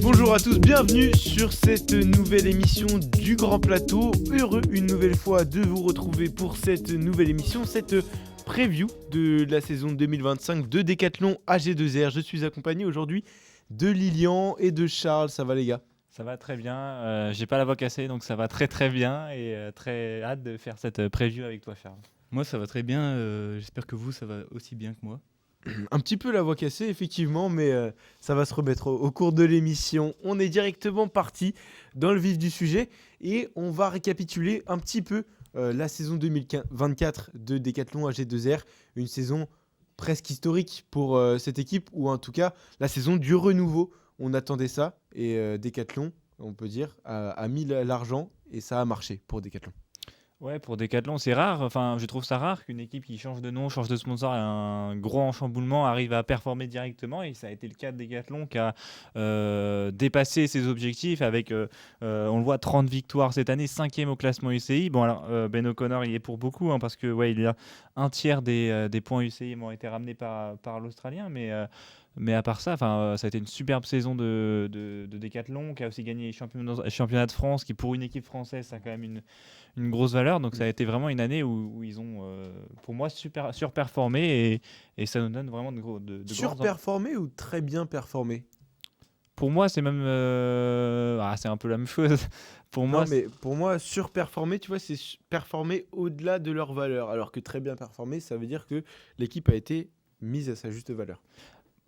Bonjour à tous, bienvenue sur cette nouvelle émission du Grand Plateau. Heureux une nouvelle fois de vous retrouver pour cette nouvelle émission, cette preview de la saison 2025 de Décathlon AG2R. Je suis accompagné aujourd'hui de Lilian et de Charles. Ça va les gars ? Ça va très bien, j'ai pas la voix cassée donc ça va très très bien et très hâte de faire cette preview avec toi Charles. Moi ça va très bien, j'espère que vous ça va aussi bien que moi. Un petit peu la voix cassée effectivement, mais ça va se remettre au cours de l'émission. On est directement parti dans le vif du sujet et on va récapituler un petit peu la saison 2024 de Décathlon AG2R, une saison presque historique pour cette équipe, ou en tout cas la saison du renouveau. On attendait ça et Décathlon, on peut dire, a mis l'argent et ça a marché pour Décathlon. Ouais, pour Décathlon, c'est rare, enfin je trouve ça rare qu'une équipe qui change de nom, change de sponsor et un gros enchamboulement arrive à performer directement, et ça a été le cas de Décathlon qui a dépassé ses objectifs avec, on le voit, 30 victoires cette année, 5e au classement UCI. Bon alors Ben O'Connor il est pour beaucoup, parce que ouais, il y a un tiers des points UCI ont été ramenés par l'Australien, mais à part ça, ça a été une superbe saison de Décathlon, qui a aussi gagné les championnats de France, qui pour une équipe française, ça a quand même une grosse valeur. Donc ça a été vraiment une année où ils ont, pour moi, surperformé, et ça nous donne vraiment de Surperformé ou très bien performé ? Pour moi, c'est même... c'est un peu la même chose. Pour moi, surperformer, tu vois, c'est performer au-delà de leur valeur. Alors que très bien performé, ça veut dire que l'équipe a été mise à sa juste valeur.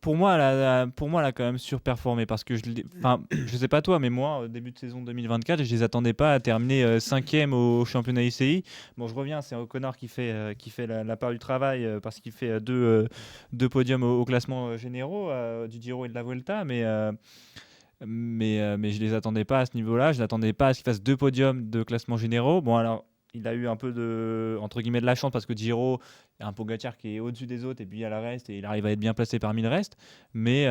Pour moi, elle a quand même surperformé, parce que je sais pas toi, mais moi, au début de saison 2024, je les attendais pas à terminer 5e au championnat ICI. Bon, je reviens, c'est O'Connor qui fait la part du travail, parce qu'il fait deux podiums au classement généraux du Giro et de la Vuelta, mais je les attendais pas à ce niveau-là. Je n'attendais pas à ce qu'il fasse 2 podiums de classement généraux. Bon, alors, il a eu un peu entre guillemets de la chance, parce que Giro, il y a un Pogacar qui est au-dessus des autres, et puis il y a le reste, et il arrive à être bien placé parmi le reste. Mais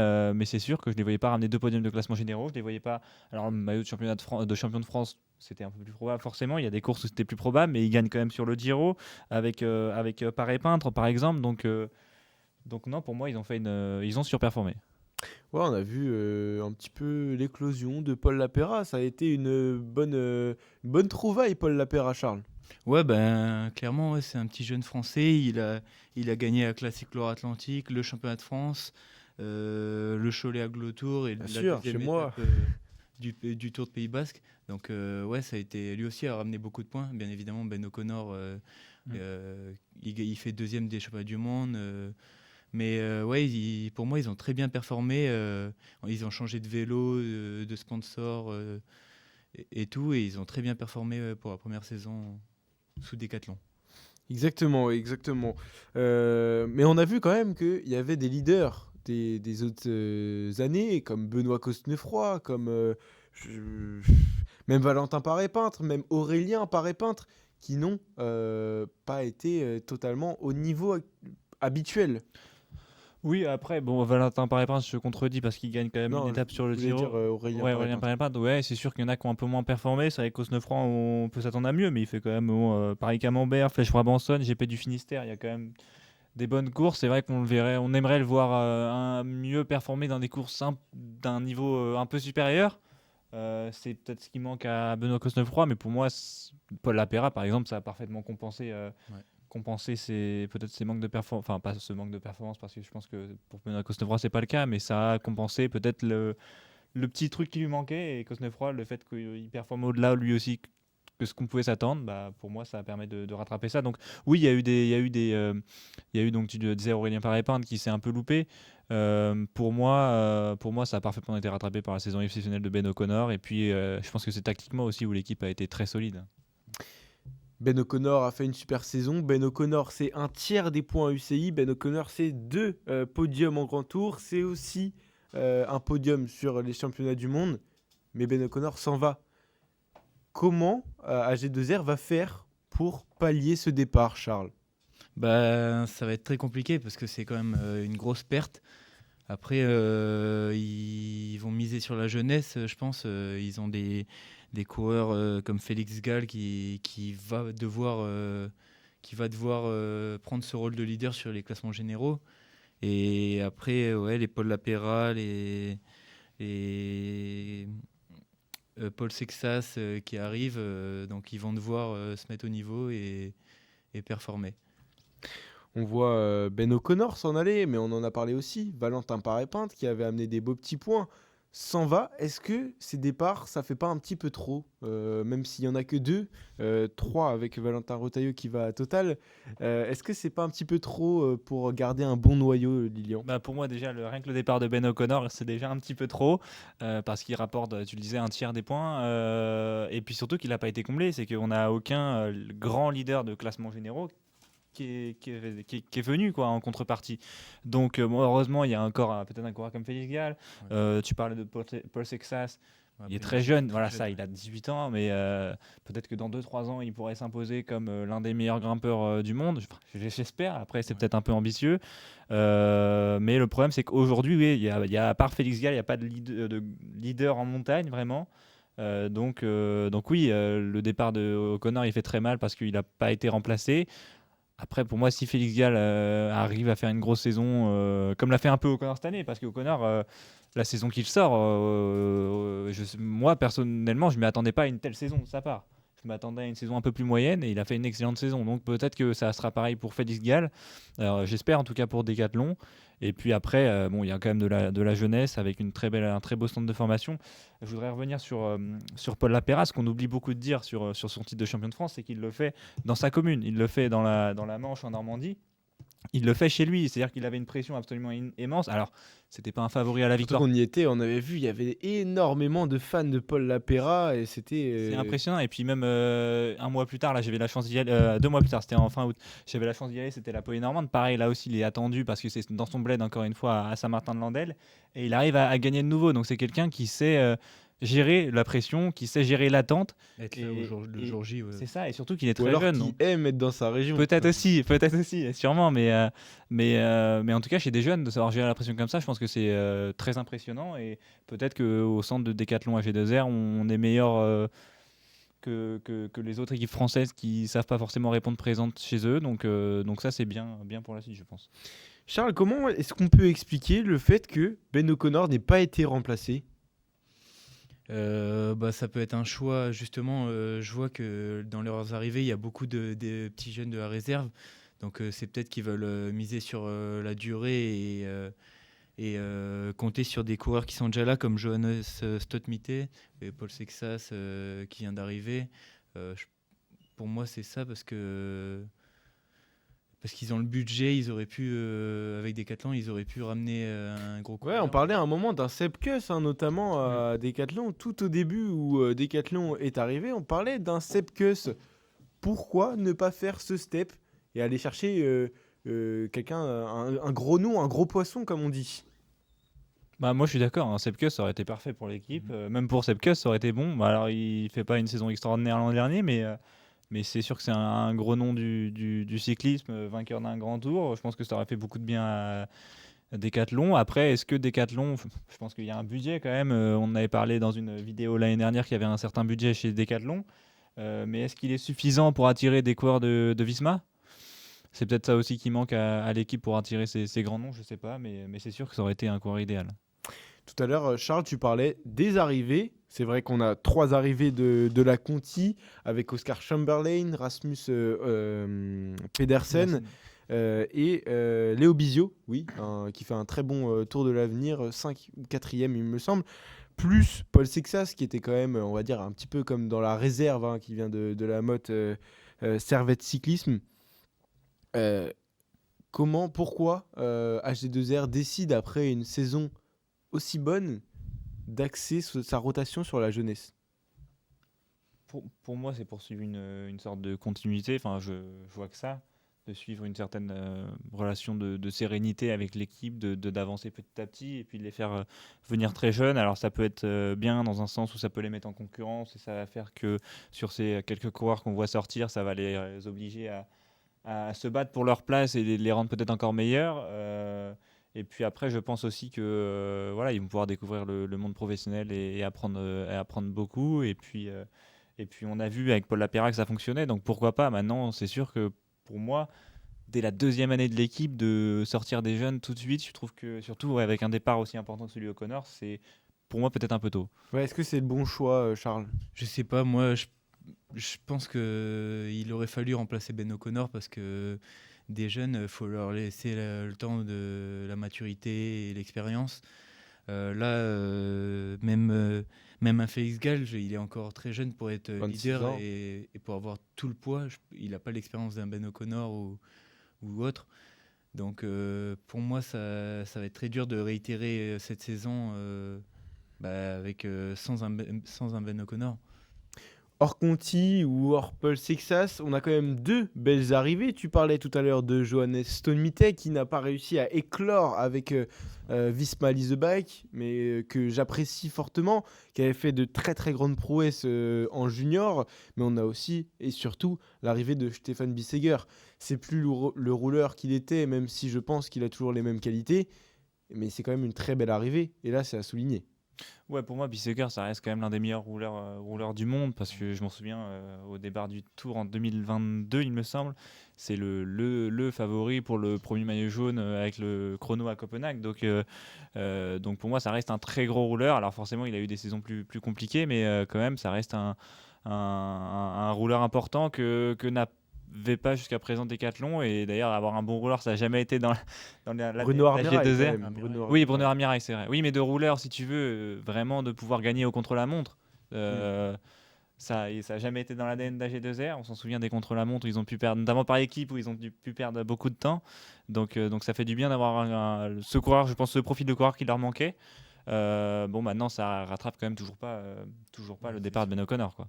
c'est sûr que je ne les voyais pas ramener 2 podiums de classement généraux. Je les voyais pas. Alors, le maillot de champion de France, c'était un peu plus probable, forcément. Il y a des courses où c'était plus probable, mais il gagne quand même sur le Giro, avec Paré-Peintre, par exemple. Donc non, pour moi, ils ont surperformé. Ouais, on a vu un petit peu l'éclosion de Paul Lapera. Ça a été une bonne trouvaille, Paul Lapera, Charles. Ouais, clairement, ouais, c'est un petit jeune français. Il a gagné la Classique Loire-Atlantique, le championnat de France, le Cholet Aglo Tour et Bien la sûr, deuxième chez moi. étape du Tour de Pays Basque. Donc, ouais, ça a été, lui aussi a ramené beaucoup de points. Bien évidemment, Ben O'Connor, il fait 2e des championnats du monde. Mais ouais, pour moi, ils ont très bien performé. Ils ont changé de vélo, de sponsor et tout. Et ils ont très bien performé pour la première saison sous Décathlon. Exactement. Mais on a vu quand même qu'il y avait des leaders des autres années, comme Benoît Cosnefroy, comme même Valentin Paré-Peintre, même Aurélien Paré-Peintre, qui n'ont pas été totalement au niveau habituel. Oui, après, bon, Valentin Paré-Peintre, je contredis, parce qu'il gagne quand même une étape sur le Giro. Dire Aurélien Ouais, Paré-Peintre. Paré-Peintre, ouais, c'est sûr qu'il y en a qui ont un peu moins performé. C'est avec Cosnefroy, on peut s'attendre à mieux, mais il fait quand même Paris-Camembert, Flèche-Brabançonne, GP du Finistère. Il y a quand même des bonnes courses. C'est vrai qu'on le verrait, on aimerait le voir mieux performer dans des courses d'un niveau un peu supérieur. C'est peut-être ce qui manque à Benoît Cosnefroy, mais pour moi, Paul Lapera, par exemple, ça a parfaitement compensé. Compenser peut-être ces manques de performance, enfin pas ce manque de performance, parce que je pense que pour Benoît Cosnefroy c'est pas le cas, mais ça a compensé peut-être le petit truc qui lui manquait, et Cosnefroy, le fait qu'il performe au-delà lui aussi que ce qu'on pouvait s'attendre, pour moi ça permet de rattraper ça. Donc oui, il y a eu donc, tu le disais, Aurélien Paré-Peintre qui s'est un peu loupé. Pour moi ça a parfaitement été rattrapé par la saison exceptionnelle de Ben O'Connor, et puis je pense que c'est tactiquement aussi où l'équipe a été très solide. Ben O'Connor a fait une super saison. Ben O'Connor, c'est un tiers des points UCI. Ben O'Connor, c'est 2 podiums en Grand Tour. C'est aussi un podium sur les championnats du monde. Mais Ben O'Connor s'en va. Comment AG2R va faire pour pallier ce départ, Charles ? Ça va être très compliqué, parce que c'est quand même une grosse perte. Après, ils vont miser sur la jeunesse, je pense. Ils ont des coureurs comme Félix Gall qui va devoir qui va devoir prendre ce rôle de leader sur les classements généraux. Et après, les Paul Lapéra, les Paul Sexas qui arrivent, donc ils vont devoir se mettre au niveau et performer. On voit Ben O'Connor s'en aller, mais on en a parlé aussi. Valentin Paré-Pinte qui avait amené des beaux petits points s'en va. Est-ce que ces départs, ça fait pas un petit peu trop même s'il y en a que 2, 3 avec Valentin Retailleau qui va à Total. Est-ce que c'est pas un petit peu trop pour garder un bon noyau, Lilian? Bah, pour moi, déjà, rien que le départ de Ben O'Connor, c'est déjà un petit peu trop, parce qu'il rapporte, tu le disais, un tiers des points. Et puis surtout qu'il n'a pas été comblé, c'est qu'on n'a aucun grand leader de classement généraux qui est venu quoi, en contrepartie. Donc, bon, heureusement, il y a encore peut-être un coureur comme Félix Gall. Tu parlais de Paul Sexas. Il est très jeune, voilà ça, il a 18 ans, mais peut-être que dans 2-3 ans, il pourrait s'imposer comme l'un des meilleurs grimpeurs du monde. J'espère, après c'est peut-être un peu ambitieux. Mais le problème, c'est qu'aujourd'hui, oui, à part Félix Gall, il n'y a pas de leader en montagne, vraiment. Donc oui, le départ de O'Connor, il fait très mal parce qu'il n'a pas été remplacé. Après, pour moi, si Félix Gall arrive à faire une grosse saison, comme l'a fait un peu O'Connor cette année, parce qu'O'Connor, la saison qu'il sort, moi, personnellement, je ne m'y attendais pas à une telle saison de sa part. Je m'attendais à une saison un peu plus moyenne et il a fait une excellente saison. Donc peut-être que ça sera pareil pour Félix Gall. J'espère en tout cas pour Decathlon. Et puis après, il y a quand même de la jeunesse avec un très beau centre de formation. Je voudrais revenir sur Paul Lapéra. Ce qu'on oublie beaucoup de dire sur son titre de champion de France, c'est qu'il le fait dans sa commune. Il le fait dans la Manche en Normandie. Il le fait chez lui, c'est-à-dire qu'il avait une pression absolument immense. Alors, c'était pas un favori à la victoire. Quand on y était, on avait vu, il y avait énormément de fans de Paul Lapéra et c'était. C'est impressionnant. Et puis même un mois plus tard, là, j'avais la chance d'y aller. 2 mois plus tard, c'était en fin août. J'avais la chance d'y aller. C'était la Polynormande. Pareil, là aussi, il est attendu parce que c'est dans son bled encore une fois à Saint-Martin-de-Landelle et il arrive à gagner de nouveau. Donc c'est quelqu'un qui sait gérer la pression, qui sait gérer l'attente. Être là le jour J. C'est ça, et surtout qu'il est Ou très alors jeune. qui aime être dans sa région. Peut-être aussi, sûrement, mais en tout cas, chez des jeunes, de savoir gérer la pression comme ça, je pense que c'est très impressionnant, et peut-être qu'au centre de Decathlon AG2R, on est meilleur que les autres équipes françaises qui savent pas forcément répondre présentes chez eux, donc ça c'est bien pour la suite, je pense. Charles, comment est-ce qu'on peut expliquer le fait que Ben O'Connor n'ait pas été remplacé? Ça peut être un choix, justement. Je vois que dans leurs arrivées, il y a beaucoup de petits jeunes de la réserve. Donc c'est peut-être qu'ils veulent miser sur la durée et compter sur des coureurs qui sont déjà là, comme Johannes Stottmite et Paul Sexas qui vient d'arriver. Pour moi, c'est ça parce qu'ils ont le budget, ils auraient pu, avec Decathlon, ils auraient pu ramener un gros coureur. Ouais, on parlait à un moment d'un Sepkus, notamment à Decathlon. Tout au début où Decathlon est arrivé, on parlait d'un Sepkus. Pourquoi ne pas faire ce step et aller chercher quelqu'un, un gros nom, un gros poisson, comme on dit? Bah, moi je suis d'accord, hein, Sepkus ça aurait été parfait pour l'équipe, même pour Sepkus ça aurait été bon. Bah, alors il fait pas une saison extraordinaire l'an dernier, mais c'est sûr que c'est un gros nom du cyclisme, vainqueur d'un grand tour. Je pense que ça aurait fait beaucoup de bien à Decathlon. Après, est-ce que Decathlon, je pense qu'il y a un budget quand même. On avait parlé dans une vidéo l'année dernière qu'il y avait un certain budget chez Decathlon. Mais est-ce qu'il est suffisant pour attirer des coureurs de Visma? C'est peut-être ça aussi qui manque à l'équipe pour attirer ces grands noms, je sais pas. Mais c'est sûr que ça aurait été un coureur idéal. Tout à l'heure, Charles, tu parlais des arrivées. C'est vrai qu'on a 3 arrivées de la Conti avec Oscar Chamberlain, Rasmus Pedersen et Léo Bizio, oui, qui fait un très bon tour de l'avenir, 5 ou 4e il me semble, plus Paul Sexas qui était quand même, on va dire, un petit peu comme dans la réserve, qui vient de la motte Servette Cyclisme. Pourquoi HD2R décide après une saison aussi bonne d'axer sa rotation sur la jeunesse? Pour moi, c'est poursuivre une sorte de continuité. Enfin, je vois que ça, de suivre une certaine relation de sérénité avec l'équipe, d'avancer petit à petit et puis de les faire venir très jeunes. Alors ça peut être bien dans un sens où ça peut les mettre en concurrence et ça va faire que sur ces quelques coureurs qu'on voit sortir, ça va les obliger à se battre pour leur place et les rendre peut-être encore meilleurs. Et puis après, je pense aussi que ils vont pouvoir découvrir le monde professionnel et apprendre beaucoup. Et puis on a vu avec Paul Lapéra que ça fonctionnait. Donc pourquoi pas? Maintenant, c'est sûr que pour moi, dès la deuxième année de l'équipe, de sortir des jeunes tout de suite, je trouve que, surtout avec un départ aussi important que celui O'Connor, c'est pour moi peut-être un peu tôt. Ouais, est-ce que c'est le bon choix, Charles? Je sais pas, moi, je pense qu'il aurait fallu remplacer Ben O'Connor parce que des jeunes, il faut leur laisser le temps de la maturité et l'expérience. Même un Félix Gall, il est encore très jeune pour être 26 leader ans. et pour avoir tout le poids. Il n'a pas l'expérience d'un Ben O'Connor ou autre. Donc pour moi, ça va être très dur de réitérer cette saison sans un Ben O'Connor. Hors Conti ou hors Paul Sexas, on a quand même deux belles arrivées. Tu parlais tout à l'heure de Johannes Stone-Mitek qui n'a pas réussi à éclore avec Visma Leasebike, mais que j'apprécie fortement, qui avait fait de très très grandes prouesses en junior. Mais on a aussi et surtout l'arrivée de Stéphane Bissegger. C'est plus le rouleur qu'il était, même si je pense qu'il a toujours les mêmes qualités. Mais c'est quand même une très belle arrivée. Et là, c'est à souligner. Ouais, pour moi, Bissegger, ça reste quand même l'un des meilleurs rouleurs du monde parce que je m'en souviens au départ du Tour en 2022, il me semble, c'est le favori pour le premier maillot jaune avec le chrono à Copenhague. Donc pour moi, ça reste un très gros rouleur. Alors forcément, il a eu des saisons plus compliquées, mais quand même, ça reste un rouleur important que n'avait pas jusqu'à présent Decathlon. Et d'ailleurs, avoir un bon rouleur, ça n'a jamais été dans la Bruno Armirail, G2R. quand même. Bruno Oui, Armirail. Bruno Armirail, c'est vrai. Oui, mais de rouleur, si tu veux, vraiment de pouvoir gagner au contre-la-montre. Ça n'a jamais été dans l'ADN d'AG2R. On s'en souvient des contre-la-montre où ils ont pu perdre, notamment par équipe, où ils ont pu perdre beaucoup de temps. Donc ça fait du bien d'avoir ce coureur, je pense, ce profil de coureur qui leur manquait. Bon, maintenant, ça rattrape quand même toujours pas le départ de Ben O'Connor, quoi.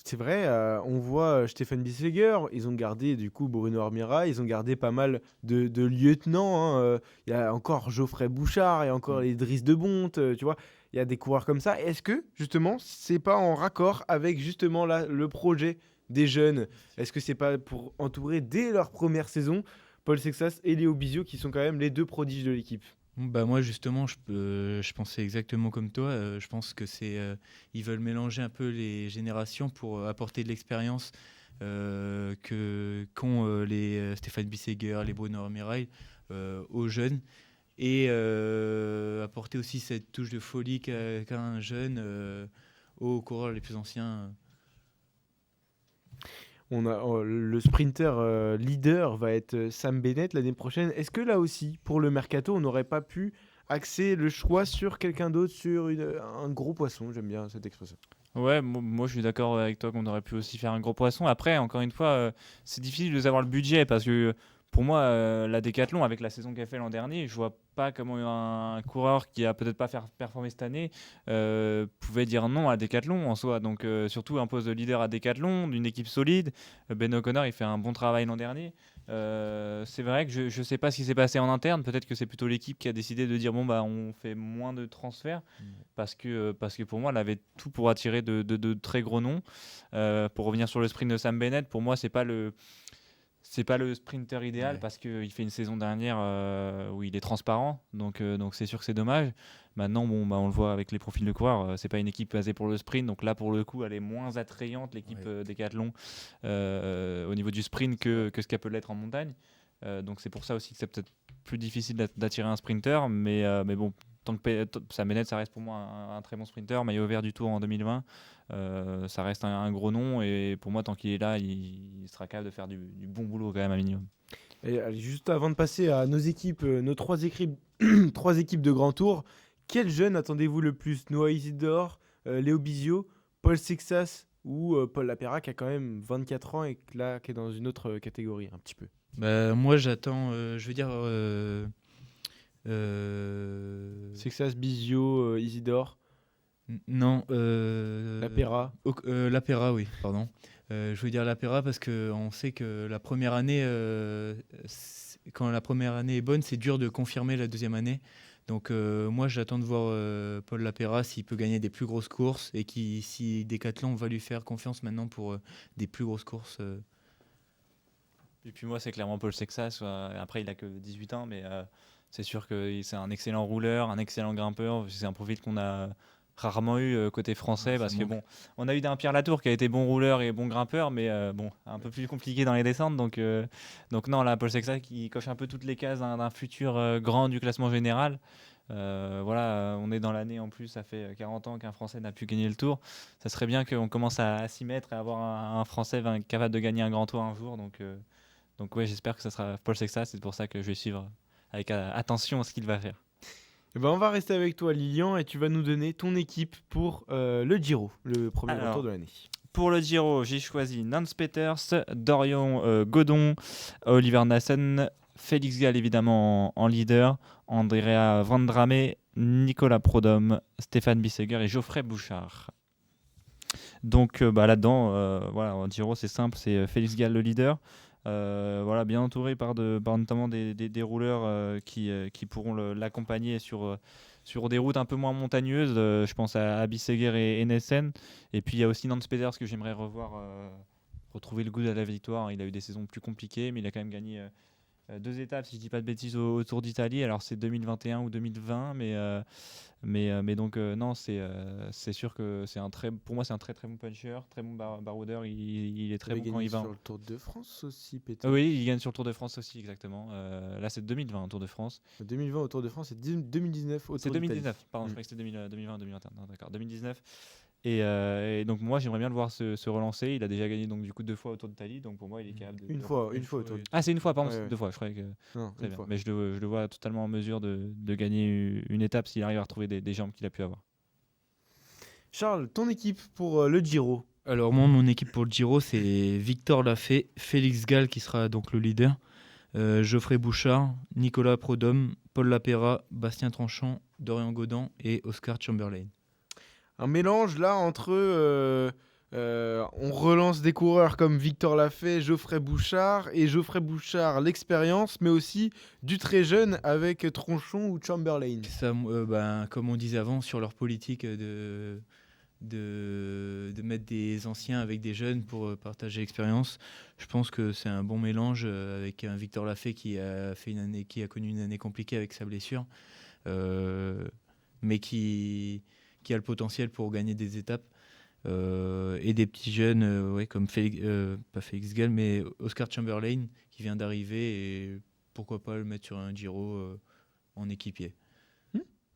C'est vrai, on voit Stéphane Bissegger, ils ont gardé du coup Bruno Armirail, ils ont gardé pas mal de lieutenants, hein. Il y a encore Geoffrey Bouchard, il y a encore les Driss de Bonte, tu vois, il y a des coureurs comme ça. Est-ce que justement, c'est pas en raccord avec justement le projet des jeunes? Est-ce que c'est pas pour entourer dès leur première saison Paul Sexas et Léo Bizio qui sont quand même les deux prodiges de l'équipe? Bah moi justement je pensais exactement comme toi. Je pense que ils veulent mélanger un peu les générations pour apporter de l'expérience qu'ont les Stéphane Bissegger, les Bruno Armirail aux jeunes et apporter aussi cette touche de folie qu'a un jeune aux coureurs les plus anciens. Le sprinter leader va être Sam Bennett l'année prochaine. Est-ce que là aussi, pour le mercato, on n'aurait pas pu axer le choix sur quelqu'un d'autre, sur un gros poisson? J'aime bien cette expression. Ouais, moi je suis d'accord avec toi qu'on aurait pu aussi faire un gros poisson. Après, encore une fois, c'est difficile de savoir le budget parce que pour moi, la Décathlon, avec la saison qu'elle fait l'an dernier, je vois pas comment un coureur qui a peut-être pas faire performer cette année pouvait dire non à Décathlon en soi. Donc surtout un poste de leader à Décathlon, d'une équipe solide. Ben O'Connor, il fait un bon travail l'an dernier. C'est vrai que je sais pas ce qui s'est passé en interne. Peut-être que c'est plutôt l'équipe qui a décidé de dire bon bah on fait moins de transferts parce que pour moi elle avait tout pour attirer de très gros noms. Pour revenir sur le sprint de Sam Bennett, pour moi c'est pas le sprinter idéal parce qu'il fait une saison dernière où il est transparent, donc c'est sûr que c'est dommage. Maintenant, bon, bah, on le voit avec les profils de coureurs, c'est pas une équipe basée pour le sprint, donc là pour le coup, elle est moins attrayante l'équipe Décathlon au niveau du sprint que ce qu'elle peut l'être en montagne. Donc c'est pour ça aussi que c'est peut-être plus difficile d'attirer un sprinter, mais bon. Tant que Sam Bennett, ça reste pour moi un très bon sprinter, maillot vert du Tour en 2020, ça reste un gros nom et pour moi tant qu'il est là, il sera capable de faire du bon boulot quand même à minimum. Et allez, juste avant de passer à nos équipes, nos trois équipes, trois équipes de grand tour, quel jeune attendez-vous le plus? Noah Isidore, Léo Bizio, Paul Sexas ou Paul Lapera qui a quand même 24 ans et là qui est dans une autre catégorie un petit peu? Bah, moi j'attends, je veux dire Sexas, Bizio, Isidore, non. Lapera. Lapera, oui, pardon. Je veux dire Lapera parce qu'on sait que la première année, quand la première année est bonne, c'est dur de confirmer la deuxième année. Donc moi, j'attends de voir Paul Lapera s'il peut gagner des plus grosses courses et si Decathlon va lui faire confiance maintenant pour des plus grosses courses. Et puis moi, c'est clairement Paul Sexas. Après, il a que 18 ans, mais c'est sûr que c'est un excellent rouleur, un excellent grimpeur. C'est un profil qu'on a rarement eu côté français, Ouais, ça parce que manque. bon, on a eu d'un Pierre Latour qui a été bon rouleur et bon grimpeur, mais bon, un peu plus compliqué dans les descentes. Donc non, là, Paul Sexton qui coche un peu toutes les cases d'un futur grand du classement général. Voilà, on est dans l'année en plus, ça fait 40 ans qu'un Français n'a pu gagner le Tour. Ça serait bien qu'on commence à s'y mettre et avoir un Français capable de gagner un grand Tour un jour. Donc ouais, j'espère que ça sera Paul Sexton. C'est pour ça que je vais suivre avec attention ce qu'il va faire. Eh ben, on va rester avec toi, Lilian, et tu vas nous donner ton équipe pour le Giro, le premier Alors, retour de l'année. Pour le Giro, j'ai choisi Nance Peters, Dorian Godon, Oliver Nassen, Félix Gall évidemment en leader, Andrea Vendrame, Nicolas Prodhomme, Stéphane Bissegger et Geoffrey Bouchard. Donc là-dedans, voilà, en Giro c'est simple, c'est Félix Gall le leader. Voilà, bien entouré par notamment des rouleurs qui pourront l'accompagner sur des routes un peu moins montagneuses. Je pense à Bissegger et Nessen. Et puis il y a aussi Nance Peters que j'aimerais revoir, retrouver le goût de la victoire. Il a eu des saisons plus compliquées, mais il a quand même gagné 2 étapes, si je dis pas de bêtises, au Tour d'Italie. Alors c'est 2021 ou 2020, mais donc non, c'est sûr que pour moi c'est un très très bon puncher, très bon baroudeur. Il est très bon quand il va. Sur le Tour de France aussi, peut-être. Oui, il gagne sur le Tour de France aussi, exactement. Là, c'est 2020, Tour de France. 2020 au Tour de France et 2019 au C'est Tour d'Italie. 2019, pardon, je croyais que c'était 2020, 2021. Non, d'accord, 2019. Et donc, moi, j'aimerais bien le voir se relancer. Il a déjà gagné donc, du coup 2 fois au Tour d'Italie. Donc, pour moi, il est capable de. Une fois au Tour. Ah, c'est une fois, pardon, Ouais, c'est ouais. 2 fois. Je croyais que. Non, Très une bien. fois. Mais je le vois totalement en mesure de gagner une étape s'il arrive à retrouver des jambes qu'il a pu avoir. Charles, ton équipe pour le Giro. Alors moi, mon équipe pour le Giro, c'est Victor Lafay, Félix Gall qui sera donc le leader, Geoffrey Bouchard, Nicolas Prodhomme, Paul Lapera, Bastien Tranchant, Dorian Godin et Oscar Chamberlain. Un mélange là entre on relance des coureurs comme Victor Lafay, Geoffrey Bouchard, et Geoffrey Bouchard l'expérience, mais aussi du très jeune avec Tronchon ou Chamberlain. Ça, comme on disait avant, sur leur politique de mettre des anciens avec des jeunes pour partager l'expérience, je pense que c'est un bon mélange avec un Victor Lafay qui a connu une année compliquée avec sa blessure, mais qui a le potentiel pour gagner des étapes. Et des petits jeunes comme pas Félix Gall, mais Oscar Chamberlain qui vient d'arriver, et pourquoi pas le mettre sur un Giro en équipier.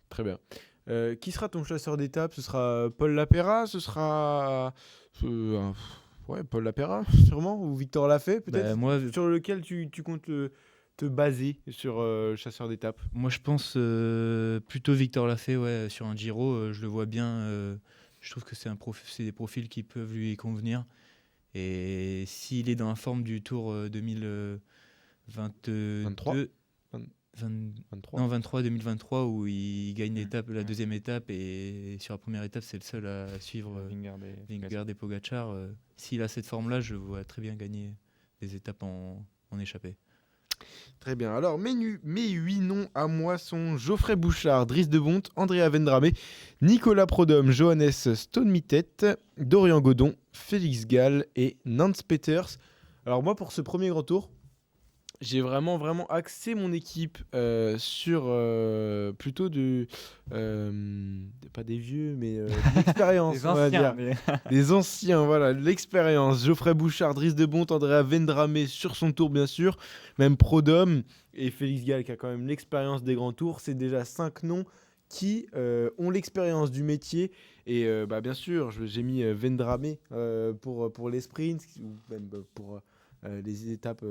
Très bien. Qui sera ton chasseur d'étape? Ce sera Paul Lapera? Ce sera Paul Lapera sûrement, ou Victor Lafay peut-être? Moi, Sur lequel tu comptes te baser sur chasseur d'étape? Moi, je pense plutôt Victor Lafay, ouais, sur un Giro. Je le vois bien. Je trouve que c'est des profils qui peuvent lui convenir. Et s'il est dans la forme du Tour 2022, 23. 2023, où il gagne la deuxième étape, et sur la première étape, c'est le seul à suivre Vingegaard et Pogacar. S'il a cette forme-là, je le vois très bien gagner des étapes en échappée. Très bien. Alors, mes 8 noms à moi sont Geoffrey Bouchard, Dries de Bondt, Andrea Vendrame, Nicolas Prodhomme, Johannes Stonemittet, Dorian Godon, Félix Gall et Nance Peters. Alors moi, pour ce premier grand tour, j'ai vraiment axé mon équipe sur plutôt pas des vieux, mais de l'expérience, Les on va anciens, dire. Des anciens, voilà, l'expérience. Geoffrey Bouchard, Dries de Bondt, Andrea Vendrame sur son tour, bien sûr. Même Prodhomme et Félix Gall qui a quand même l'expérience des grands tours. C'est déjà 5 noms qui ont l'expérience du métier. Et bien sûr, j'ai mis Vendrame pour les sprints, ou même pour les étapes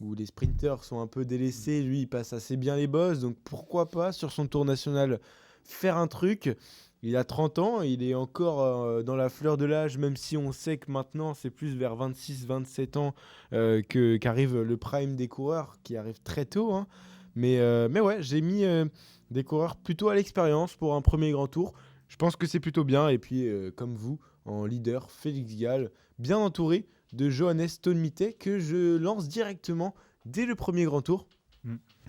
où les sprinters sont un peu délaissés. Lui, il passe assez bien les bosses. Donc pourquoi pas, sur son tour national, faire un truc. Il a 30 ans, il est encore dans la fleur de l'âge, même si on sait que maintenant, c'est plus vers 26-27 ans qu'arrive le prime des coureurs, qui arrive très tôt. Hein. Mais ouais, j'ai mis des coureurs plutôt à l'expérience pour un premier grand tour. Je pense que c'est plutôt bien. Et puis, comme vous, en leader, Félix Gall, bien entouré de Johannes Stonemittet, que je lance directement dès le premier grand tour.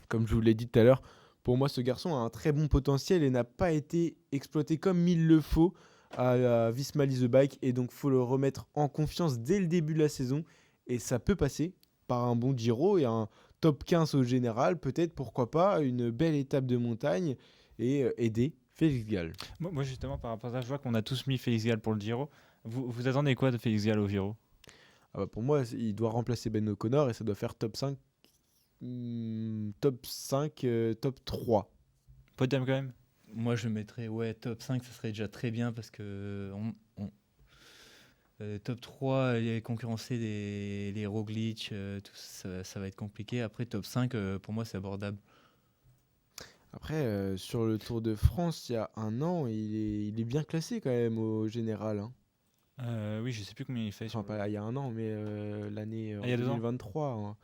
Comme je vous l'ai dit tout à l'heure, pour moi, ce garçon a un très bon potentiel et n'a pas été exploité comme il le faut à Visma Lease the Bike. Et donc, il faut le remettre en confiance dès le début de la saison. Et ça peut passer par un bon Giro et un top 15 au général. Peut-être, pourquoi pas, une belle étape de montagne et aider Félix Gall. Moi, justement, par rapport à ça, je vois qu'on a tous mis Félix Gall pour le Giro. Vous attendez quoi de Félix Gall au Giro? Ah bah, pour moi, il doit remplacer Ben O'Connor et ça doit faire top 5, top 5, top 3. Podium quand même? Moi, je mettrais top 5, ça serait déjà très bien parce que top 3, il y a concurrencé les Roglic, tout ça, ça va être compliqué. Après, top 5, pour moi, c'est abordable. Après, sur le Tour de France, il y a un an, il est bien classé quand même au général, hein. Oui, je sais plus combien il fait. Enfin, pas il y a un an, mais l'année Ah, il y a 2 ans? 2023, hein.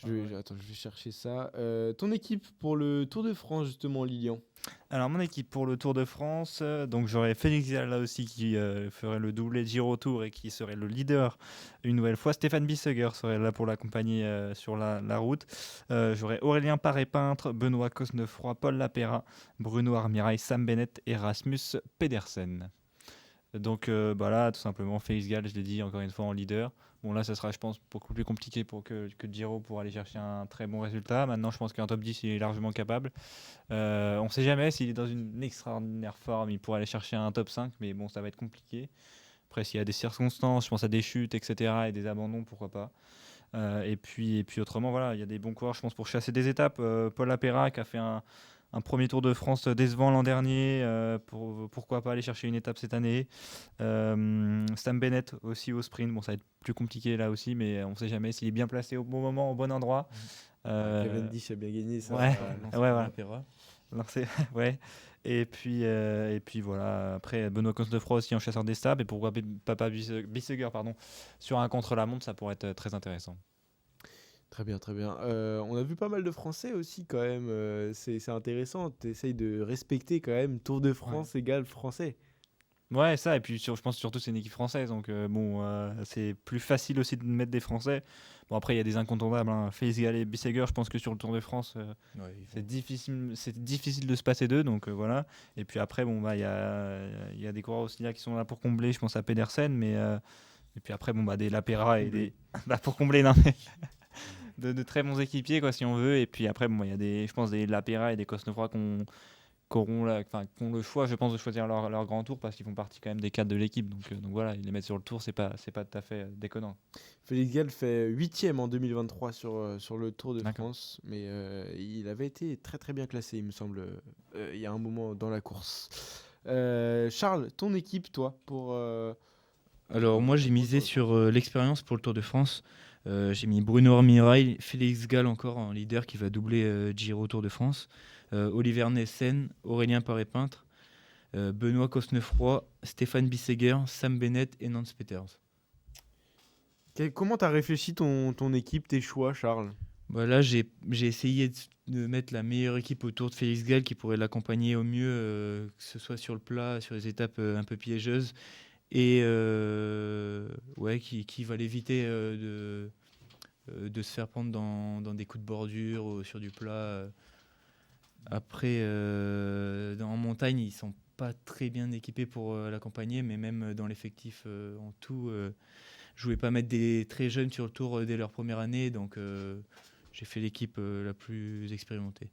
Ah ouais. Attends, je vais chercher ça. Ton équipe pour le Tour de France, justement, Lilian. Alors, mon équipe pour le Tour de France, donc j'aurais Félix Gall là aussi qui ferait le doublé Giro Tour et qui serait le leader une nouvelle fois. Stéphane Bissegger serait là pour l'accompagner sur la route. J'aurais Aurélien Paré-Peintre, Benoît Cosnefroy, Paul Lapéra, Bruno Armirail, Sam Bennett et Rasmus Pedersen. Donc là, tout simplement, Félix Gall, je l'ai dit encore une fois en leader. Bon, là, ça sera, je pense, beaucoup plus compliqué que Giro pour aller chercher un très bon résultat. Maintenant, je pense qu'un top 10, il est largement capable. On ne sait jamais s'il est dans une extraordinaire forme, il pourrait aller chercher un top 5, mais bon, ça va être compliqué. Après, s'il y a des circonstances, je pense à des chutes, etc., et des abandons, pourquoi pas. Et puis autrement, voilà, il y a des bons coureurs, je pense, pour chasser des étapes. Paul Lapéra qui a fait un premier Tour de France décevant l'an dernier, pourquoi pas aller chercher une étape cette année. Sam Bennett aussi au sprint, bon ça va être plus compliqué là aussi, mais on ne sait jamais s'il est bien placé au bon moment, au bon endroit. Cavendish a bien gagné, ça. ouais. ça- Voilà. Lapéra. Ouais. Et puis voilà, après Benoît Cosnefroy aussi en chasseur des sables, et pourquoi Papa Bissegger, pardon, sur un contre-la-montre, ça pourrait être très intéressant. Très bien, très bien. On a vu pas mal de Français aussi quand même. C'est intéressant. Tu essayes de respecter quand même Tour de France égale français. Ouais, ça, et puis je pense surtout c'est une équipe française, donc c'est plus facile aussi de mettre des Français. Bon, après, il y a des incontournables, hein. Félix Gall et Bissegger, je pense que sur le Tour de France, c'est difficile de se passer d'eux, donc voilà. Et puis après, bon, il y a des coureurs aussi là qui sont là pour combler, je pense à Pedersen, mais et puis après, bon, des Lapéra et des. Pour combler, non, mais. De très bons équipiers, quoi, si on veut. Et puis après, bon, il y a je pense, des Lapéra et des Cosnefroy qui ont le choix, je pense, de choisir leur grand tour parce qu'ils font partie quand même des cadres de l'équipe. Donc voilà, les mettre sur le tour, c'est pas tout à fait déconnant. Félix Gall fait 8e en 2023 sur le Tour de D'accord. France, mais il avait été très très bien classé, il me semble, il y a un moment dans la course. Charles, ton équipe, toi, pour... Alors moi j'ai misé sur l'expérience pour le Tour de France. J'ai mis Bruno Armirail, Félix Gall encore en leader qui va doubler Giro Tour de France, Oliver Nessen, Aurélien Paré-Peintre, Benoît Cosnefroy, Stéphane Bissegger, Sam Bennett et Nance Peters. Comment t'as réfléchi ton équipe, tes choix, Charles? Là j'ai essayé de mettre la meilleure équipe autour de Félix Gall qui pourrait l'accompagner au mieux, que ce soit sur le plat, sur les étapes un peu piégeuses, et qui va l'éviter de se faire prendre dans des coups de bordure ou sur du plat. Après, en montagne, ils sont pas très bien équipés pour l'accompagner, mais même dans l'effectif en tout, je voulais pas mettre des très jeunes sur le tour dès leur première année, donc j'ai fait l'équipe la plus expérimentée.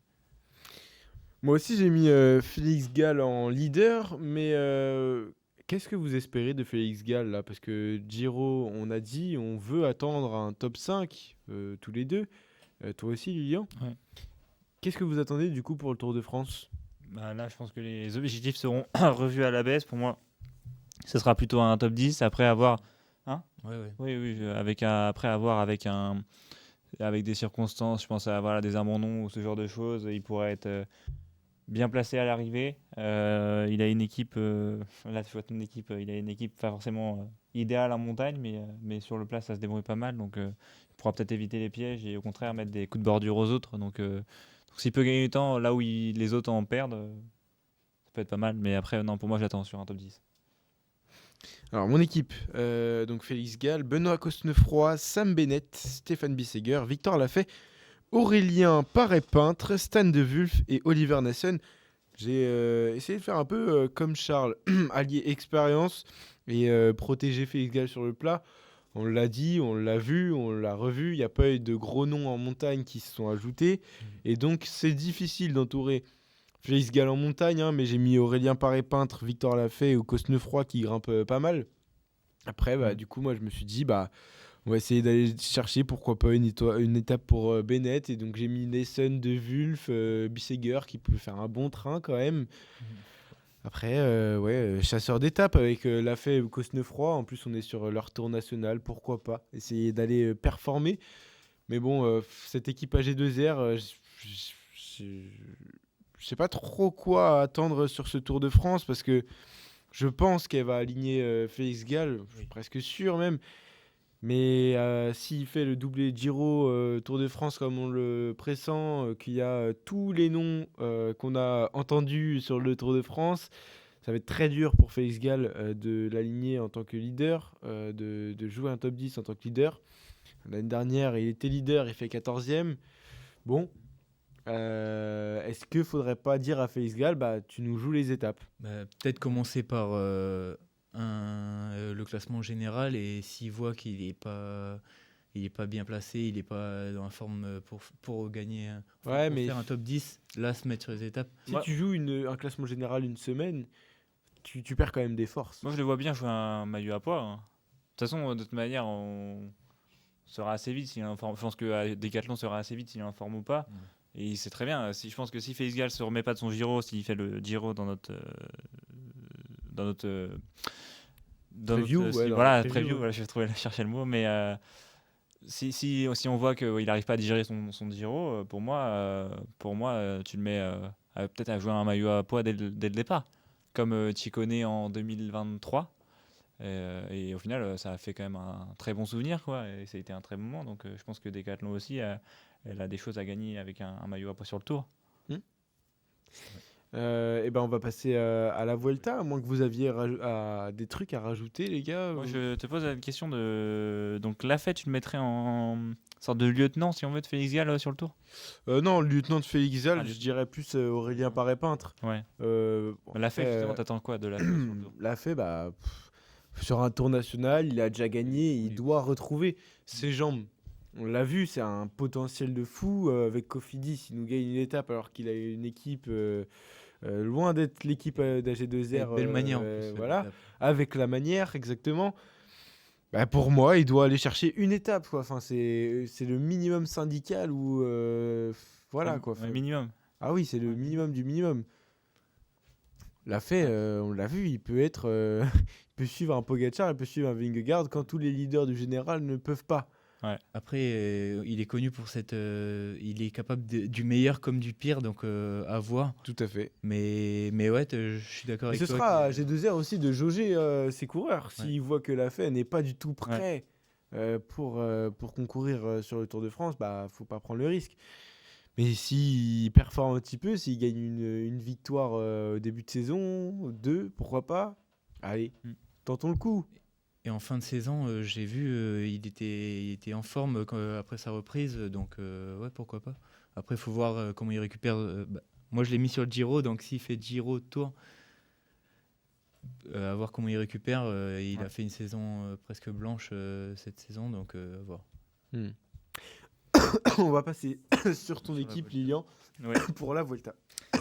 Moi aussi, j'ai mis Félix Gall en leader, mais qu'est-ce que vous espérez de Félix Gall là? Parce que Giro, on a dit, on veut attendre un top 5, tous les deux. Toi aussi, Lilian? Ouais. Qu'est-ce que vous attendez du coup pour le Tour de France? Là, je pense que les objectifs seront revus à la baisse. Pour moi, ce sera plutôt un top 10 après avoir. Hein? Ouais. Oui, après avoir avec des circonstances, je pense à des abandons ou ce genre de choses, il pourrait être bien placé à l'arrivée. Il a une équipe, là tu vois ton équipe, il a une équipe pas forcément idéale en montagne, mais sur le plat ça se débrouille pas mal, donc il pourra peut-être éviter les pièges et au contraire mettre des coups de bordure aux autres. Donc s'il peut gagner du temps là où les autres en perdent, ça peut être pas mal. Mais après, non, pour moi j'attends sur un top 10. Alors, mon équipe, donc Félix Gall, Benoît Cosnefroy, Sam Bennett, Stéphane Bissegger, Victor Lafay, Aurélien Paré-Peintre, Stan De Wulf et Oliver Nessen. J'ai essayé de faire un peu comme Charles, allier expérience et protéger Félix Gall sur le plat. On l'a dit, on l'a vu, on l'a revu. Il n'y a pas eu de gros noms en montagne qui se sont ajoutés. Et donc, c'est difficile d'entourer Félix Gall en montagne, hein, mais j'ai mis Aurélien Paré-Peintre, Victor Lafay ou Cosnefroy qui grimpent pas mal. Après, du coup, moi, je me suis dit, on va essayer d'aller chercher, pourquoi pas, une étape pour Bennett. Et donc, j'ai mis Nason, De Wulf, Bissegger qui peut faire un bon train quand même. Après, chasseur d'étape avec Lafay ou Cosnefroy. En plus, on est sur leur tour national, pourquoi pas. Essayer d'aller performer. Mais bon, cette équipe AG2R, je sais pas trop quoi attendre sur ce Tour de France parce que je pense qu'elle va aligner Félix Gall, je suis presque sûr même. Mais s'il fait le doublé Giro Tour de France comme on le pressent, qu'il y a tous les noms qu'on a entendus sur le Tour de France, ça va être très dur pour Félix Gall de l'aligner en tant que leader, de jouer un top 10 en tant que leader. L'année dernière, il était leader, il fait 14e. Bon, est-ce qu'il faudrait pas dire à Félix Gall, tu nous joues les étapes? Peut-être commencer par le classement général et s'il voit qu'il n'est pas bien placé, il n'est pas dans la forme pour gagner, pour faire un top 10, là se mettre sur les étapes. Si tu joues un classement général une semaine, tu perds quand même des forces. Moi, je le vois bien jouer un maillot à poids. Hein. De toute façon, de toute manière, on sera assez vite s'il est en forme. Je pense que Decathlon sera assez vite s'il est en forme ou pas. Et c'est très bien. Je pense que si Félix Gall se remet pas de son Giro, s'il fait le Giro dans notre preview, preview, je vais chercher le mot, mais si on voit qu'il n'arrive pas à digérer son Giro, pour moi, tu le mets peut-être à jouer un maillot à poids dès le départ, comme Ciccone en 2023. Et au final, ça a fait quand même un très bon souvenir, quoi. Et ça a été un très bon moment. Donc, je pense que Decathlon aussi, elle a des choses à gagner avec un maillot à poids sur le Tour. On va passer à la Vuelta, à moins que vous aviez des trucs à rajouter, les gars. Moi, je te pose une question donc Lafay, tu le mettrais en sorte de lieutenant, si on veut, de Félix Gall sur le Tour? Non, le lieutenant de Félix Gall, je dirais plus Aurélien Paré-Peintre. Ouais. Lafay, justement, t'attends quoi de Lafay sur le Tour? Lafay, sur un Tour national, il a déjà gagné, il doit retrouver ses jambes. On l'a vu, c'est un potentiel de fou. Avec Cofidis, il nous gagne une étape alors qu'il a une équipe loin d'être l'équipe d'AG2R. Belle manière en plus. Voilà, avec la manière, exactement. Pour moi, il doit aller chercher une étape, quoi. Enfin, c'est le minimum syndical ou voilà, quoi. Le minimum. Ah oui, c'est le minimum du minimum. On l'a vu, il peut être, il peut suivre un Pogacar, il peut suivre un Vingegaard quand tous les leaders du général ne peuvent pas. Ouais. Après, il est connu pour il est capable du meilleur comme du pire, donc à voir. Tout à fait. Mais ouais, je suis d'accord avec toi. Ce sera à G2R aussi de jauger ses coureurs. S'il voit que Lafay n'est pas du tout prêt pour concourir sur le Tour de France, faut pas prendre le risque. Mais s'il performe un petit peu, s'il gagne une victoire au début de saison, 2, pourquoi pas? Allez, tentons le coup. Et en fin de saison, j'ai vu, il était en forme après sa reprise, donc ouais, pourquoi pas. Après, il faut voir comment il récupère. Moi, je l'ai mis sur le Giro, donc s'il fait Giro Tour, à voir comment il récupère. Il a fait une saison presque blanche cette saison, donc à voir. On va passer sur ton équipe, Lilian, pour la Vuelta.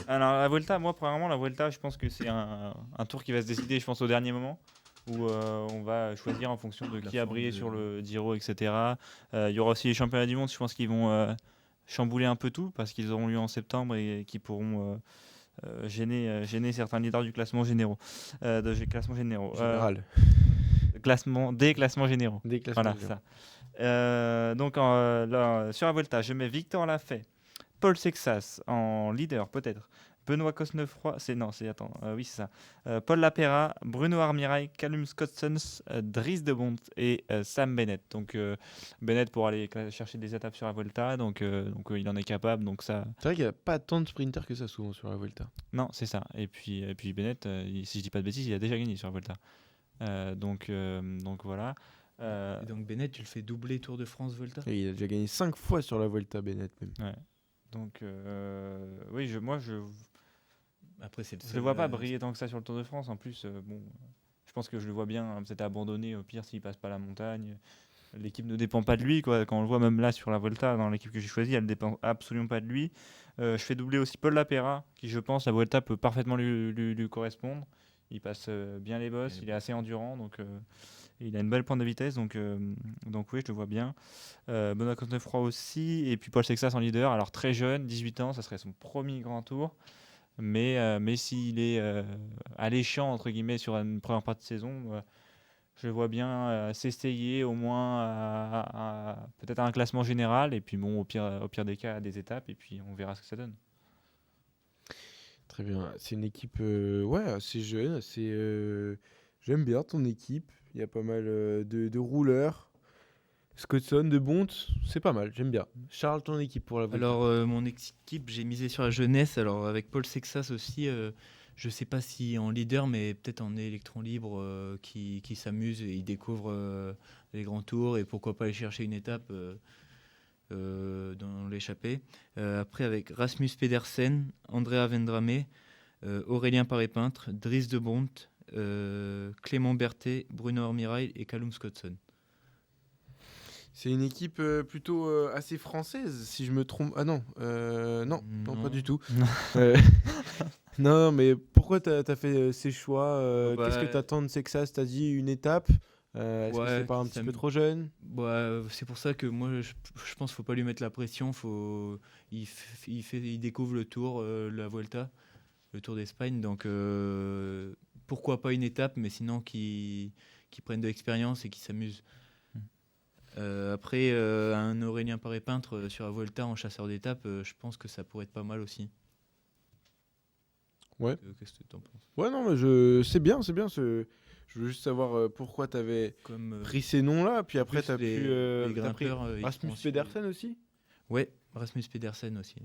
Alors, la Vuelta, moi, premièrement, la Vuelta, je pense que c'est un tour qui va se décider, je pense, au dernier moment, où on va choisir en fonction de qui a brillé sur le Giro, etc. Il y aura aussi les championnats du monde, je pense qu'ils vont chambouler un peu tout, parce qu'ils auront lieu en septembre et qui pourront gêner certains leaders du classement général. Général. Des classements généraux. Voilà, ça. Donc là, sur la Vuelta, je mets Victor Lafay, Paul Sexas en leader peut-être, Benoît Cosnefroy, c'est ça, Paul Lapera, Bruno Armirail, Callum Scott-Sons, Dries de Bont et Sam Bennett. Donc Bennett pour aller chercher des étapes sur la Vuelta, donc il en est capable. Donc ça. C'est vrai qu'il n'y a pas tant de sprinters que ça souvent sur la Vuelta. Non, c'est ça. Et puis Bennett, si je dis pas de bêtises, il a déjà gagné sur la Vuelta. Donc voilà. Et donc Bennett, tu le fais doubler Tour de France Vuelta. Et il a déjà gagné 5 fois sur la Vuelta, Bennett même. Ouais. Donc oui, je Après, c'est le vois pas briller tant que ça sur le Tour de France. En plus, je pense que je le vois bien peut-être abandonner au pire s'il passe pas la montagne. l'équipe ne dépend pas de lui, quoi. Quand on le voit même là sur la Vuelta, dans l'équipe que j'ai choisie, elle ne dépend absolument pas de lui. Je fais doubler aussi Paul Lapera, qui je pense, la Vuelta peut parfaitement lui correspondre. Il passe bien les bosses, il est assez endurant, donc il a une belle pointe de vitesse, donc oui, je le vois bien. Benoît Cosnefroy aussi, et puis Paul Sexas en leader, alors très jeune, 18 ans, ça serait son premier grand tour. Mais s'il est alléchant, entre guillemets, sur une première partie de saison, je le vois bien s'essayer au moins peut-être à un classement général, et puis bon, au pire des cas, à des étapes, et puis on verra ce que ça donne. Très bien. C'est une équipe ouais, assez jeune. J'aime bien ton équipe. Il y a pas mal de rouleurs. Scottson, de Bont, c'est pas mal. J'aime bien. Charles, ton équipe pour la Vuelta. Alors, mon équipe, j'ai misé sur la jeunesse. Alors, avec Paul Sexas aussi, je sais pas si en leader, mais peut-être en électron libre qui s'amuse et il découvre les grands tours et pourquoi pas aller chercher une étape dans l'échappée. Après, avec Rasmus Pedersen, Andrea Vendrame, Aurélien Paré-Peintre, Dries de Bont, Clément Berthet, Bruno Armirail et Callum Scottson. C'est une équipe plutôt assez française, si je me trompe. Ah non, non, pas du tout. Euh, non, mais pourquoi t'as fait ces choix Qu'est-ce que t'attends de Sexas? T'as dit une étape. Est-ce que c'est pas un petit peu trop jeune? C'est pour ça que moi, je pense qu'il faut pas lui mettre la pression. Il découvre le tour, la Vuelta, le Tour d'Espagne. Donc, pourquoi pas une étape, mais sinon qu'il prenne de l'expérience et qu'il s'amuse. Après, un Aurélien Paré-Peintre sur la Vuelta en chasseur d'étape, je pense que ça pourrait être pas mal aussi. Ouais. Qu'est-ce que t'en penses? Ouais, non, mais c'est bien. Je veux juste savoir pourquoi t'avais pris ces noms-là, puis après t'as pris Rasmus Pedersen aussi. Ouais, Rasmus Pedersen aussi.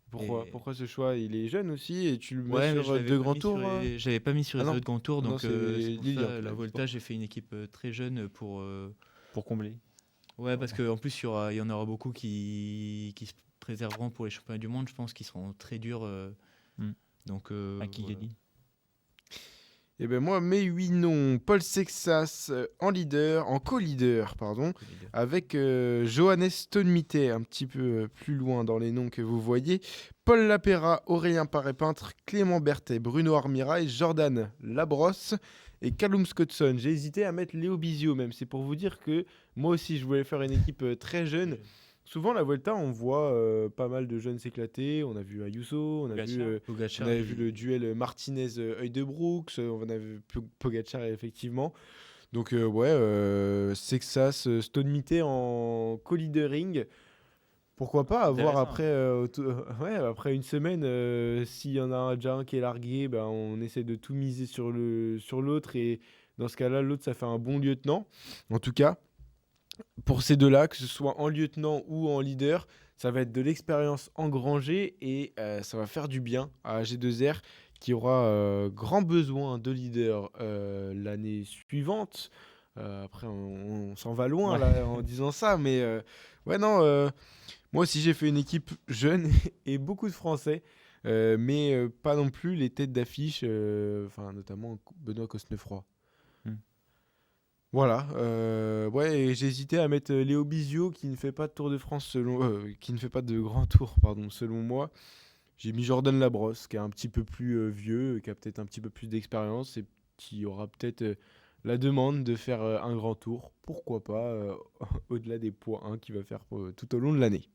Pourquoi ce choix? Il est jeune aussi et tu le mets sur deux grands tours. J'avais pas mis sur les autres grands tours, donc c'est pour Lilian, ça, la Volta, j'ai fait une équipe très jeune pour combler. Ouais, parce qu'en plus, il y en aura beaucoup qui se préserveront pour les championnats du monde, je pense, qui seront très durs. Donc, à Kigali. Et ben moi, mes 8 noms, Paul Sexas en co-leader, avec Johannes Stonmite, un petit peu plus loin dans les noms que vous voyez, Paul Lapera, Aurélien Paré-Peintre, Clément Berthet, Bruno Armirail, Jordan Labrosse et Callum Scottson. J'ai hésité à mettre Léo Bizio même, c'est pour vous dire que moi aussi je voulais faire une équipe très jeune. Souvent, la Vuelta, on voit pas mal de jeunes s'éclater. On a vu Ayuso, on avait vu le duel Martinez-Heudebrooks, on a vu Pogacar, effectivement. Donc, Sexas, Stonmite en co-leadering. Pourquoi pas avoir après une semaine, s'il y en a déjà un qui est largué, ben, on essaie de tout miser sur l'autre. Et dans ce cas-là, l'autre, ça fait un bon lieutenant. En tout cas, pour ces deux-là, que ce soit en lieutenant ou en leader, ça va être de l'expérience engrangée et ça va faire du bien à G2R qui aura grand besoin de leader l'année suivante. Après, on s'en va loin là, en disant ça, mais moi aussi j'ai fait une équipe jeune et beaucoup de Français, mais pas non plus les têtes d'affiche, notamment Benoît Cosnefroy. Voilà, et j'ai hésité à mettre Léo Bizio qui ne fait pas de Tour de France qui ne fait pas de grand tour, selon moi. J'ai mis Jordan Labrosse qui est un petit peu plus vieux, qui a peut-être un petit peu plus d'expérience et qui aura peut-être la demande de faire un grand tour. Pourquoi pas, au-delà des points 1 qu'il va faire tout au long de l'année.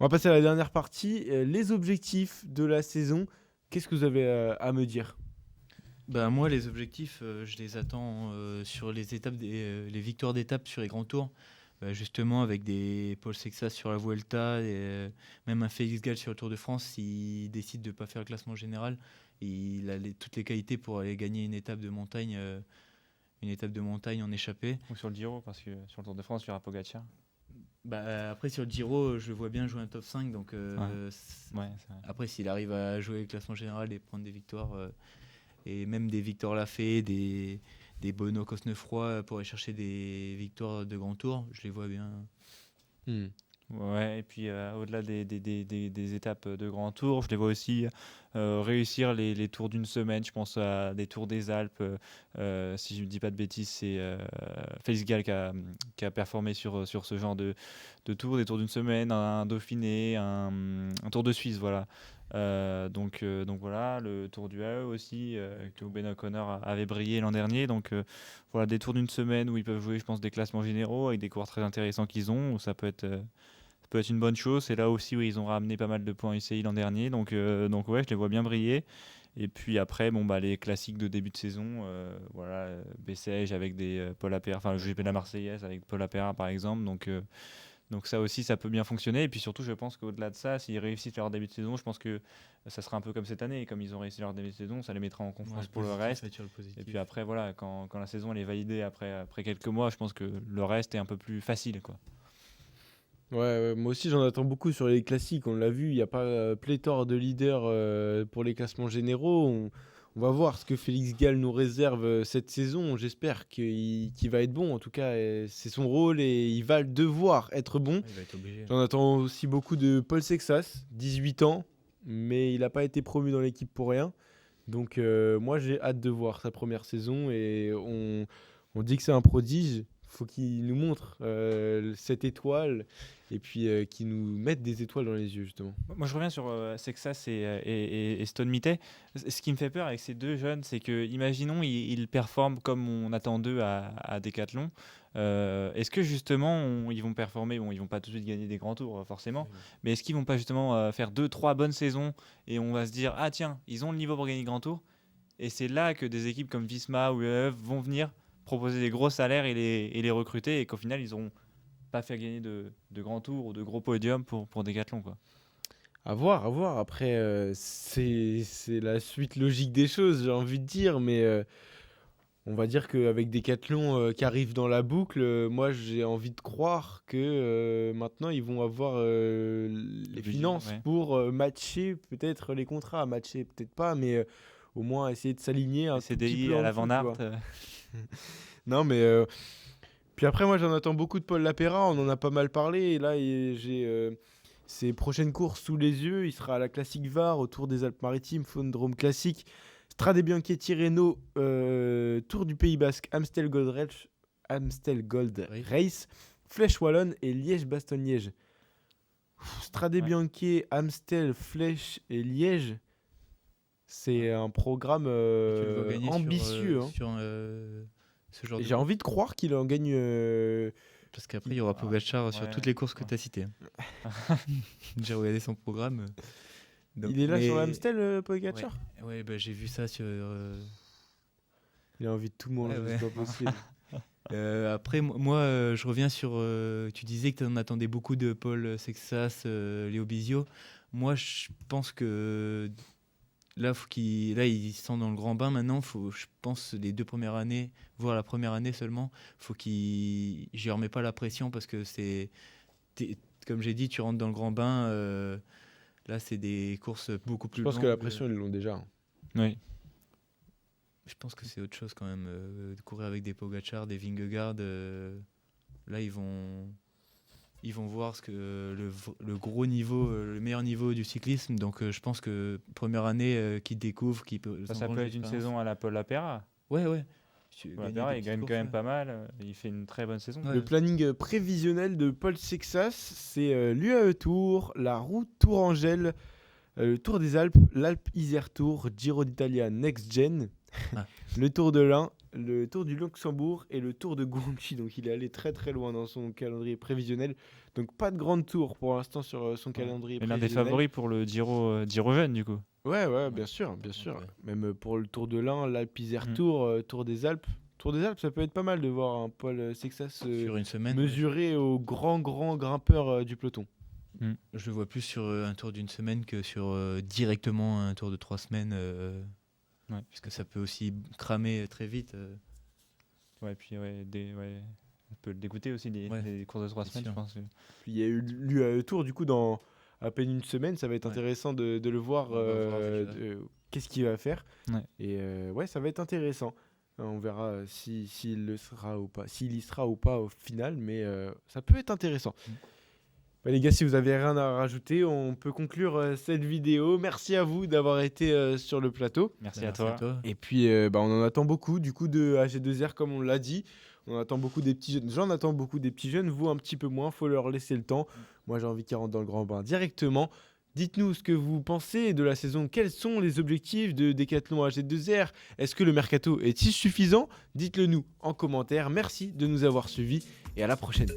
On va passer à la dernière partie, les objectifs de la saison. Qu'est-ce que vous avez à me dire ? Moi, les objectifs, je les attends sur les étapes, les victoires d'étapes sur les grands tours. Justement, avec des Paul Sexas sur la Vuelta et même un Félix Gall sur le Tour de France, s'il décide de ne pas faire le classement général, il a toutes les qualités pour aller gagner une étape de montagne en échappée. Ou sur le Giro, parce que sur le Tour de France, il y aura Pogacar. Après, sur le Giro, je le vois bien jouer un top 5. Donc, après, s'il arrive à jouer le classement général et prendre des victoires... et même des Victor Lafay, des Benoît Cosnefroy pour aller chercher des victoires de grand tour, je les vois bien. Ouais, et puis au-delà des étapes de grand tour, je les vois aussi réussir les tours d'une semaine. Je pense à des tours des Alpes. Si je ne dis pas de bêtises, c'est Félix Gall qui a performé sur ce genre de tours, des tours d'une semaine, un Dauphiné, un Tour de Suisse, voilà. Donc voilà, le Tour du AE aussi, que Ben O'Connor avait brillé l'an dernier. Donc voilà, des tours d'une semaine où ils peuvent jouer, je pense, des classements généraux avec des coureurs très intéressants qu'ils ont, où ça peut être une bonne chose. C'est là aussi où ils ont ramené pas mal de points UCI l'an dernier. Donc ouais, je les vois bien briller. Et puis après, les classiques de début de saison, voilà, Bessèges avec des Paul Apera, enfin le GP de la Marseillaise avec Paul Apera par exemple. Donc ça aussi, ça peut bien fonctionner. Et puis surtout, je pense qu'au-delà de ça, s'ils réussissent leur début de saison, je pense que ça sera un peu comme cette année. Et comme ils ont réussi leur début de saison, ça les mettra en confiance pour le reste. Et puis après, voilà, quand la saison elle est validée après quelques mois, je pense que le reste est un peu plus facile, quoi. Ouais, moi aussi j'en attends beaucoup sur les classiques. On l'a vu, il n'y a pas pléthore de leaders pour les classements généraux. On va voir ce que Félix Gall nous réserve cette saison. J'espère qu'il va être bon. En tout cas, c'est son rôle et il va devoir être bon. Il va être obligé. J'en attends aussi beaucoup de Paul Sexas, 18 ans, mais il n'a pas été promu dans l'équipe pour rien. Donc moi j'ai hâte de voir sa première saison et on dit que c'est un prodige. Faut qu'il nous montre cette étoile et puis qu'il nous mette des étoiles dans les yeux justement. Moi, je reviens sur Sexas et Stone Mitey. Ce qui me fait peur avec ces deux jeunes, c'est que, imaginons, ils performent comme on attend d'eux à Décathlon. Est-ce que justement, ils vont performer? Bon, ils vont pas tout de suite gagner des grands tours, forcément. Mais est-ce qu'ils vont pas justement faire 2-3 bonnes saisons et on va se dire, ah tiens, ils ont le niveau pour gagner des grands tours? Et c'est là que des équipes comme Visma ou EF vont venir proposer des gros salaires et les recruter et qu'au final, ils n'auront pas fait gagner de grands tours ou de gros podiums pour Décathlon, quoi. À voir, à voir. Après, c'est la suite logique des choses, j'ai envie de dire, mais on va dire qu'avec Decathlon qui arrive dans la boucle, moi j'ai envie de croire que maintenant ils vont avoir les budget, finances ouais. pour matcher peut-être les contrats, matcher peut-être pas, mais au moins essayer de s'aligner un tout petit CDI peu en à la dessous, Van tu Aert. vois. Non, mais puis après, moi j'en attends beaucoup de Paul Lapera, on en a pas mal parlé, et là j'ai ses prochaines courses sous les yeux. Il sera à la Classique VAR, au Tour des Alpes-Maritimes, Faune-Drôme Classique, Strade Bianchi-Tirreno, Tour du Pays Basque, Amstel Gold Race, Flèche Wallonne et Liège-Bastogne-Liège. Strade Ouais. Bianchi, Amstel, Flèche et Liège, c'est un programme Tu le vois gagner ambitieux. sur ce genre Et de j'ai course. envie de croire qu'il en gagne. Parce qu'après, il y aura Pogacar sur ouais. toutes les courses que tu as citées. J'ai regardé son programme. Donc, Il est là sur mais- l'Amstel, Pogacar. Ouais, bah, j'ai vu ça sur. Il a envie de tout manger, Ouais, c'est pas possible. Après, moi, je reviens sur. Tu disais que tu en attendais beaucoup de Paul Sexas, Léo Bizio. Moi, je pense que là, ils sont dans le grand bain maintenant. Je pense les 2 premières années, voire la première année seulement, je leur mets pas la pression parce que comme j'ai dit, tu rentres dans le grand bain. Là, c'est des courses beaucoup plus Je pense longues. que la pression, ils l'ont déjà. Oui. Je pense que c'est autre chose quand même. De courir avec des Pogacar, des Vingegaard. Là, ils vont voir ce que le gros niveau, le meilleur niveau du cyclisme. Donc, je pense que première année qu'ils découvrent, Ça peut être une saison à la Paul Lapera. Ouais. Paul Lapera, il gagne quand même pas mal. Il fait une très bonne saison. Ouais. Le planning prévisionnel de Paul Sexas, c'est l'UAE Tour, la Route Tourangelle, le Tour des Alpes, l'Alpe Isère Tour, Giro d'Italia Next Gen, Ah. le Tour de l'Ain, le Tour du Luxembourg et le Tour de Guangxi. Donc il est allé très très loin dans son calendrier prévisionnel. Donc pas de grande tour pour l'instant sur son calendrier Et l'un des prévisionnel. favoris pour le Giro jeune, du coup. Ouais, bien sûr, bien sûr. Même pour le Tour de l'Ain, l'Alpe Isère Tour, Tour des Alpes. Tour des Alpes, ça peut être pas mal de voir un Paul Sexas Sur une semaine. mesuré au grand grimpeur du peloton. Je le vois plus sur un tour d'une semaine que sur directement un tour de 3 semaines. Puisque ça peut aussi cramer très vite. Ouais, puis ça peut le dégoûter aussi, les courses de 3 c'est semaines, sûr. je pense. Puis il y a eu l'UAE Tour, du coup, dans à peine une semaine, ça va être Ouais. intéressant de le voir. On va voir déjà. Qu'est-ce qu'il va faire. Ouais. Et ça va être intéressant. On verra s'il y sera ou pas au final, mais ça peut être intéressant. Bah, les gars, si vous avez rien à rajouter, on peut conclure cette vidéo. Merci à vous d'avoir été sur le plateau. Merci à toi. Et puis, bah, on en attend beaucoup du coup de AG2R, comme on l'a dit. On attend beaucoup des petits jeunes. J'en attends beaucoup des petits jeunes, vous un petit peu moins. Faut leur laisser le temps. Moi, j'ai envie qu'ils rentrent dans le grand bain directement. Dites-nous ce que vous pensez de la saison. Quels sont les objectifs de Decathlon AG2R? Est-ce que le mercato est-il suffisant? Dites-le nous en commentaire. Merci de nous avoir suivis et à la prochaine.